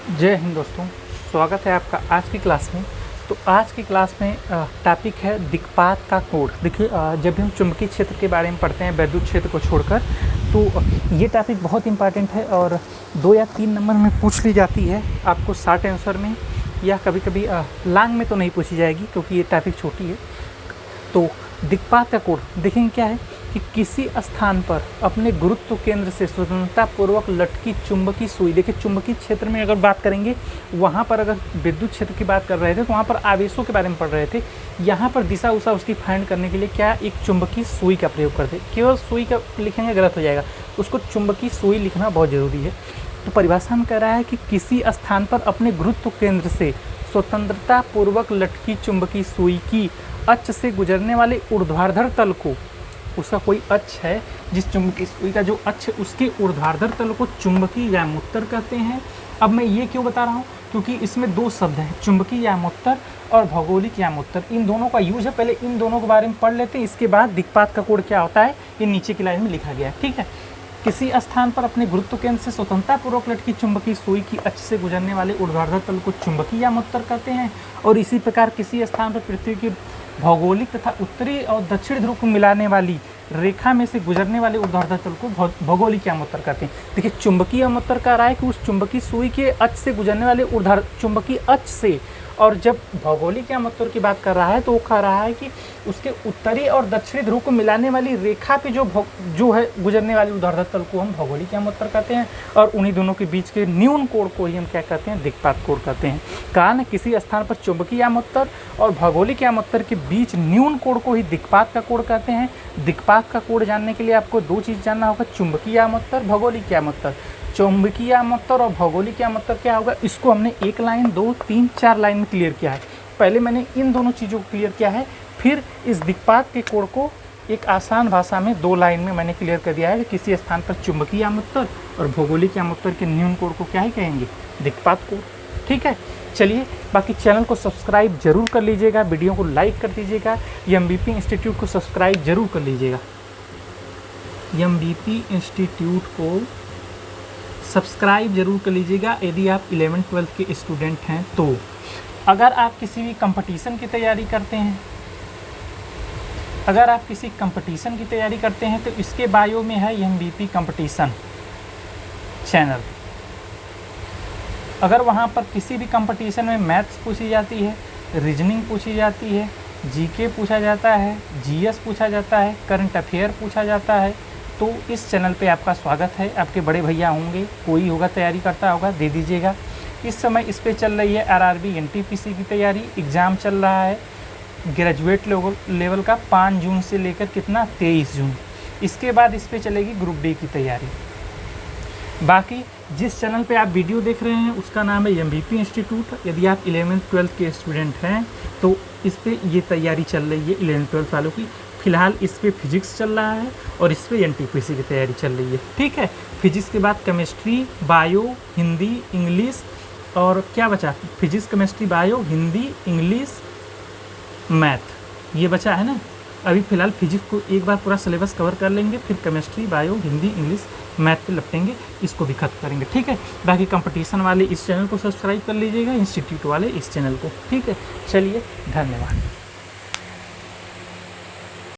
जय हिंद दोस्तों, स्वागत है आपका आज की क्लास में। तो आज की क्लास में टॉपिक है दिक्पात का कोड। देखिए, जब भी हम चुंबकीय क्षेत्र के बारे में पढ़ते हैं विद्युत क्षेत्र को छोड़कर, तो ये टॉपिक बहुत इंपॉर्टेंट है और 2 या 3 नंबर में पूछ ली जाती है आपको शॉर्ट आंसर में, या कभी कभी लॉन्ग में तो नहीं पूछी जाएगी क्योंकि ये टॉपिक छोटी है। तो दिक्पात का कोड देखेंगे क्या है कि किसी स्थान पर अपने गुरुत्व केंद्र से स्वतंत्रतापूर्वक लटकी चुंबकीय सुई। देखिए, चुंबकीय क्षेत्र में अगर बात करेंगे, वहाँ पर अगर विद्युत क्षेत्र की बात कर रहे थे तो वहाँ पर आवेशों के बारे में पढ़ रहे थे। यहाँ पर दिशा उषा उसकी फाइंड करने के लिए क्या एक चुंबकीय सुई का प्रयोग करते। केवल सुई का लिखेंगे गलत हो जाएगा, उसको चुंबकीय सुई लिखना बहुत ज़रूरी है। तो परिभाषा में कह रहा है कि किसी स्थान पर अपने गुरुत्व केंद्र से स्वतंत्रतापूर्वक लटकी चुंबकीय सुई की अक्ष से गुजरने वाले ऊर्ध्वाधर तल को, उसका कोई अक्ष है जिस चुंबकीय सुई का जो अक्ष उसके ऊर्ध्वाधर तल को चुंबकीय यामोत्तर कहते हैं। अब मैं ये क्यों बता रहा हूँ, क्योंकि इसमें 2 शब्द हैं, चुंबकीय यामोत्तर और भौगोलिक यामोत्तर। इन दोनों का यूज है। पहले इन दोनों के बारे में पढ़ लेते हैं, इसके बाद दिक्पात का कोड क्या होता है ये नीचे की लाइन में लिखा गया है। ठीक है, किसी स्थान पर अपने गुरुत्व केंद्र से स्वतंत्रतापूर्वक लटकी चुंबकीय सुई की अक्ष से गुजरने वाले ऊर्ध्वाधर तल को चुंबकीय यामोत्तर कहते हैं। और इसी प्रकार किसी स्थान पर पृथ्वी की भौगोलिक तथा उत्तरी और दक्षिण ध्रुव को मिलाने वाली रेखा में से गुजरने वाले ऊर्ध्वाधर तल को भौगोलिक यामोत्तर कहते हैं। देखिए, चुंबकीय यामोत्तर कह रहा है कि उस चुंबकीय सुई के अक्ष से गुजरने वाले ऊर्ध्वाधर चुंबकीय अक्ष से, और जब भौगोलिक यामोत्तर की बात कर रहा है तो वो कह रहा है कि उसके उत्तरी और दक्षिणी ध्रुव को मिलाने वाली रेखा पे जो है गुजरने वाली ऊर्ध्वाधर तल को हम भौगोलिक यामोत्तर कहते हैं। और उन्हीं दोनों के बीच के न्यून कोण को ही हम क्या कहते हैं, दिक्पात कोण कहते हैं। कहा ना, किसी स्थान पर चुंबकीय यामोत्तर और भौगोलिक यामोत्तर के बीच न्यून कोण को ही दिक्पात का कोण कहते हैं। दिक्पात का कोण जानने के लिए आपको 2 चीज़ जानना होगा, चुंबकीय यामोत्तर, भौगोलिक यामोत्तर। चुंबकीय यामोत्तर और भौगोलिक यामोत्तर क्या होगा, इसको हमने 1 लाइन 2 3 4 लाइन में क्लियर किया है। पहले मैंने इन दोनों चीज़ों को क्लियर किया है, फिर इस दिक्पात के कोण को एक आसान भाषा में 2 लाइन में मैंने क्लियर कर दिया है कि किसी स्थान पर चुंबकीय यामोत्तर और भौगोलिक यामोत्तर के न्यून कोण को क्या ही कहेंगे, दिक्पात कोण। ठीक है, चलिए, बाकी चैनल को सब्सक्राइब जरूर कर लीजिएगा, वीडियो को लाइक कर दीजिएगा, MBP इंस्टीट्यूट को सब्सक्राइब जरूर कर लीजिएगा। MBP इंस्टीट्यूट को सब्सक्राइब जरूर कर लीजिएगा यदि आप 11th-12th के स्टूडेंट हैं। तो अगर आप किसी भी कंपटीशन की तैयारी करते हैं, तो इसके बायो में है MBP कंपटीशन चैनल। अगर वहाँ पर किसी भी कंपटीशन में मैथ्स पूछी जाती है, रीजनिंग पूछी जाती है, GK पूछा जाता है, GS पूछा जाता है, करंट अफेयर पूछा जाता है, तो इस चैनल पे आपका स्वागत है। आपके बड़े भैया होंगे, कोई होगा तैयारी करता होगा, दे दीजिएगा। इस समय इस पे चल रही है RRB NTPC की तैयारी, एग्ज़ाम चल रहा है ग्रेजुएट लेवल का 5 जून से लेकर 23 जून। इसके बाद इस पे चलेगी ग्रुप D की तैयारी। बाकी जिस चैनल पे आप वीडियो देख रहे हैं उसका नाम है MBP इंस्टीट्यूट। यदि आप 11th-12th के स्टूडेंट हैं तो इस पे ये तैयारी चल रही है 11th-12th वालों की। फिलहाल इस पे फिजिक्स चल रहा है और इस पे NTPC की तैयारी चल रही है। ठीक है, फिजिक्स के बाद केमिस्ट्री, बायो, हिंदी, इंग्लिश और क्या बचा, physics, chemistry, bio, Hindi, English, math, ये बचा है ना। अभी फ़िलहाल फिजिक्स को एक बार पूरा सिलेबस कवर कर लेंगे, फिर chemistry, bio, Hindi, English, math पे लपटेंगे, इसको भी खत्म करेंगे। ठीक है, बाकी कंपटीशन वाले इस चैनल को सब्सक्राइब कर लीजिएगा, इंस्टीट्यूट वाले इस चैनल को। ठीक है, चलिए, धन्यवाद।